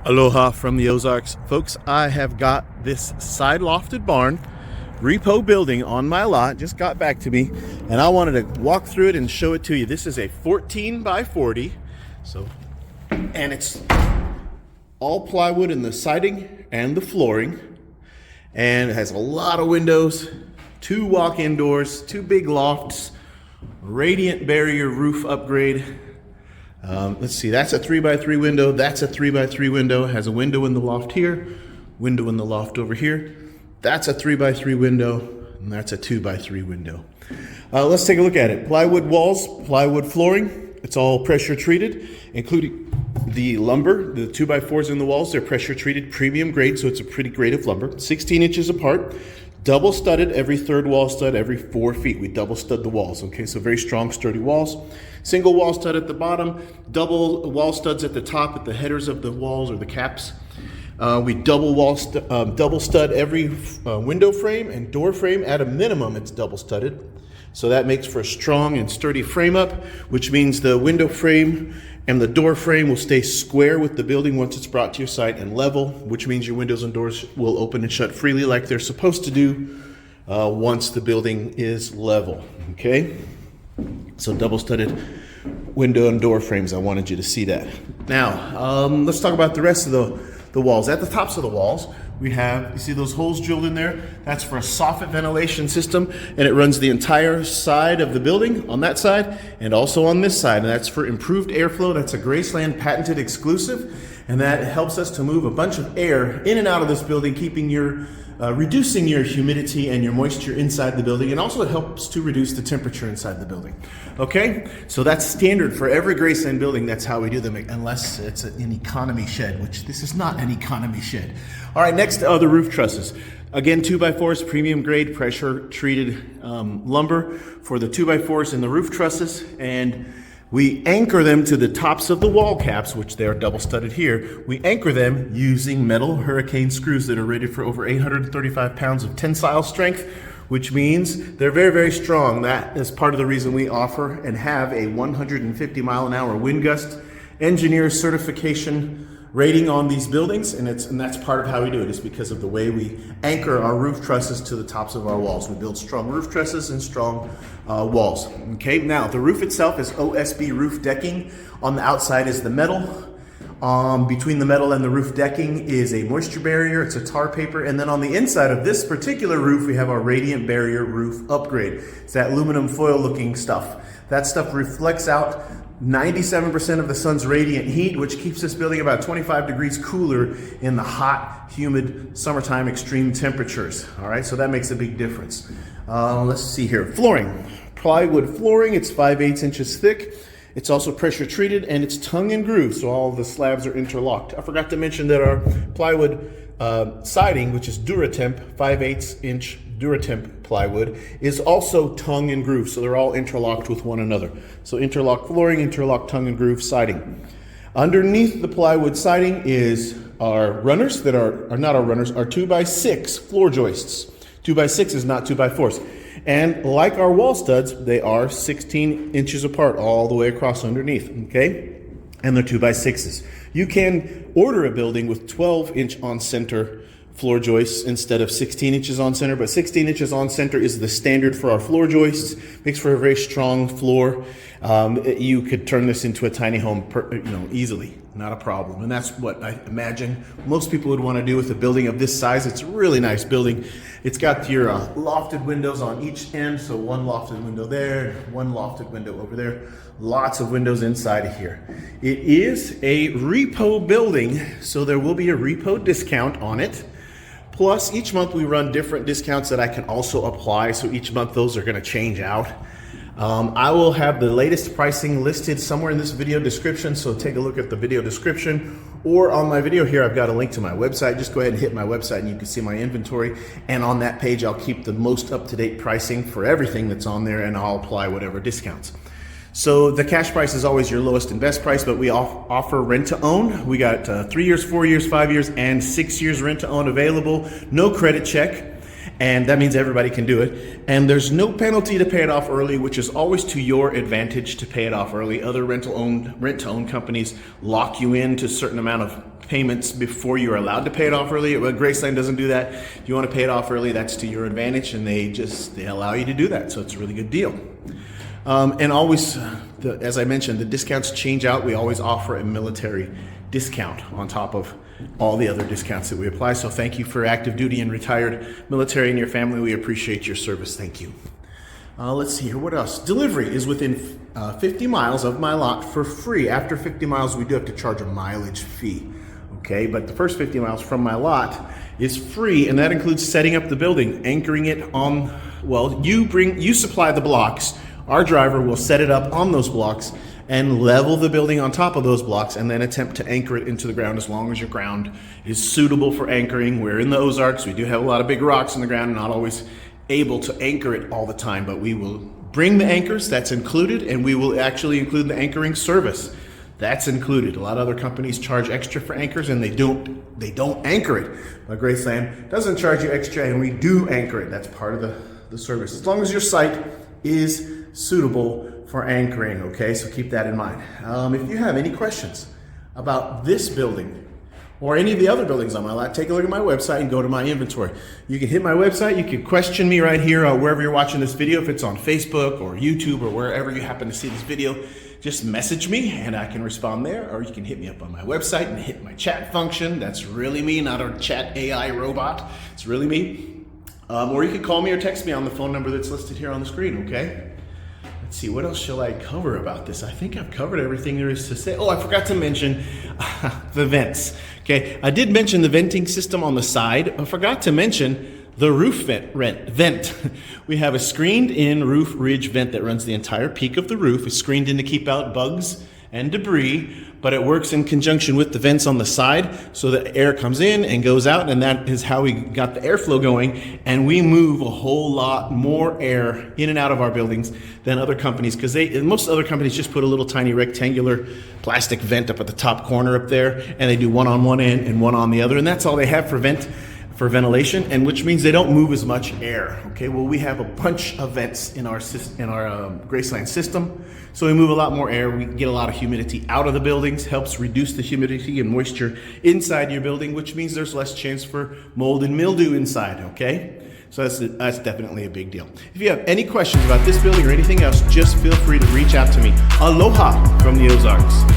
Aloha from the Ozarks. Folks, I have got this side lofted barn repo building on my lot. Just got back to me and I wanted to walk through it and show it to you. This is a 14 by 40. And it's all plywood in the siding and the flooring. And it has a lot of windows, 2 walk-in doors, 2 big lofts, radiant barrier roof upgrade. Let's see, that's a 3x3 window, that's a 3x3 window, has a window in the loft here, window in the loft over here. That's a 3x3 window, and that's a 2x3 window. Let's take a look at it. Plywood walls, plywood flooring, it's all pressure treated, including the lumber. The 2x4s in the walls, they're pressure treated, premium grade, so it's a pretty grade of lumber. 16 inches apart. Double studded, every third wall stud, every 4 feet. We double stud the walls, okay? So very strong, sturdy walls. Single wall stud at the bottom, double wall studs at the top at the headers of the walls or the caps. We double stud every window frame and door frame. At a minimum, it's double studded. So that makes for a strong and sturdy frame up, which means the window frame and the door frame will stay square with the building once it's brought to your site, and level, which means your windows and doors will open and shut freely like they're supposed to do once the building is level, okay? So double studded window and door frames, I wanted you to see that. Now, let's talk about the rest of the walls. At the tops of the walls, we have, you see those holes drilled in there? That's for a Soffit ventilation system, and it runs the entire side of the building on that side and also on this side, and that's for improved airflow. That's a GRACELAND patented exclusive, and that helps us to move a bunch of air in and out of this building, keeping your reducing your humidity and your moisture inside the building, and also it helps to reduce the temperature inside the building. Okay, so that's standard for every GRACELAND building. That's how we do them, unless it's an economy shed, which this is not an economy shed. All right, next are the roof trusses. Again, 2x4s, premium grade, pressure treated lumber for the 2x4s and the roof trusses, and we anchor them to the tops of the wall caps, which they are double studded here. We anchor them using metal hurricane screws that are rated for over 835 pounds of tensile strength, which means they're very, very strong. That is part of the reason we offer and have a 150 mile an hour wind gust engineer certification rating on these buildings, and that's part of how we do it, is because of the way we anchor our roof trusses to the tops of our walls. We build strong roof trusses and strong walls. Okay, now the roof itself is OSB roof decking. On the outside is the metal. Between the metal and the roof decking is a moisture barrier. It's a tar paper. And then on the inside of this particular roof, we have our radiant barrier roof upgrade. It's that aluminum foil looking stuff. That stuff reflects out 97% of the sun's radiant heat, which keeps this building about 25 degrees cooler in the hot, humid summertime extreme temperatures. All right, so that makes a big difference. Let's see here. Flooring. Plywood flooring, it's 5/8 inches thick. It's also pressure treated and it's tongue and groove, so all the slabs are interlocked. I forgot to mention that our plywood siding, which is Duratemp, 5/8 inch Duratemp plywood, is also tongue and groove, so they're all interlocked with one another. So interlock flooring, interlock tongue and groove siding. Underneath the plywood siding is our runners that are not our runners, our 2x6 floor joists. 2x6 is not 2x4s. And like our wall studs, they are 16 inches apart all the way across underneath, okay? And they're 2x6s. You can order a building with 12-inch on center floor joists instead of 16 inches on center, but 16 inches on center is the standard for our floor joists. Makes for a very strong floor. You could turn this into a tiny home, easily, not a problem. And that's what I imagine most people would want to do with a building of this size. It's a really nice building. It's got your lofted windows on each end, so one lofted window there, one lofted window over there. Lots of windows inside of here. It is a repo building, so there will be a repo discount on it. Plus, each month we run different discounts that I can also apply, so each month those are going to change out. I will have the latest pricing listed somewhere in this video description, so take a look at the video description, or on my video here I've got a link to my website. Just go ahead and hit my website and you can see my inventory, and on that page I'll keep the most up-to-date pricing for everything that's on there, and I'll apply whatever discounts. So the cash price is always your lowest and best price, but we offer rent to own. We got 3 years, 4 years, 5 years, and 6 years rent to own available. No credit check. And that means everybody can do it. And there's no penalty to pay it off early, which is always to your advantage to pay it off early. Other rent-to-own companies lock you into a certain amount of payments before you're allowed to pay it off early. Well, Graceland doesn't do that. If you want to pay it off early, that's to your advantage, and they allow you to do that. So it's a really good deal. And always, as I mentioned, the discounts change out. We always offer a military discount on top of all the other discounts that we apply. So thank you for active duty and retired military and your family. We appreciate your service. Thank you. Let's see here. What else? Delivery is within 50 miles of my lot for free. After 50 miles, we do have to charge a mileage fee. Okay, but the first 50 miles from my lot is free, and that includes setting up the building, anchoring it on, well, you supply the blocks. Our driver will set it up on those blocks and level the building on top of those blocks and then attempt to anchor it into the ground as long as your ground is suitable for anchoring. We're in the Ozarks. We do have a lot of big rocks in the ground and not always able to anchor it all the time, but we will bring the anchors, that's included, and we will actually include the anchoring service. That's included. A lot of other companies charge extra for anchors and they don't anchor it. But Graceland doesn't charge you extra and we do anchor it. That's part of the service. As long as your site is suitable for anchoring, okay? So keep that in mind. If you have any questions about this building or any of the other buildings on my lot, take a look at my website and go to my inventory. You can hit my website, you can question me right here wherever you're watching this video, if it's on Facebook or YouTube or wherever you happen to see this video. Just message me and I can respond there, or you can hit me up on my website and hit my chat function. That's really me, not a chat AI robot. It's really me. Or you can call me or text me on the phone number that's listed here on the screen, okay? Let's see, what else shall I cover about this? I think I've covered everything there is to say. Oh, I forgot to mention the vents. Okay, I did mention the venting system on the side. I forgot to mention the roof vent. We have a screened in roof ridge vent that runs the entire peak of the roof. It's screened in to keep out bugs and debris, but it works in conjunction with the vents on the side so that air comes in and goes out, and that is how we got the airflow going. And we move a whole lot more air in and out of our buildings than other companies, because most other companies just put a little tiny rectangular plastic vent up at the top corner up there, and they do one on one end and one on the other, and that's all they have for ventilation, and which means they don't move as much air. Okay, well, we have a bunch of vents in our Graceland system, so we move a lot more air. We get a lot of humidity out of the buildings, helps reduce the humidity and moisture inside your building, which means there's less chance for mold and mildew inside. Okay, so that's definitely a big deal. If you have any questions about this building or anything else, just feel free to reach out to me. Aloha from the Ozarks.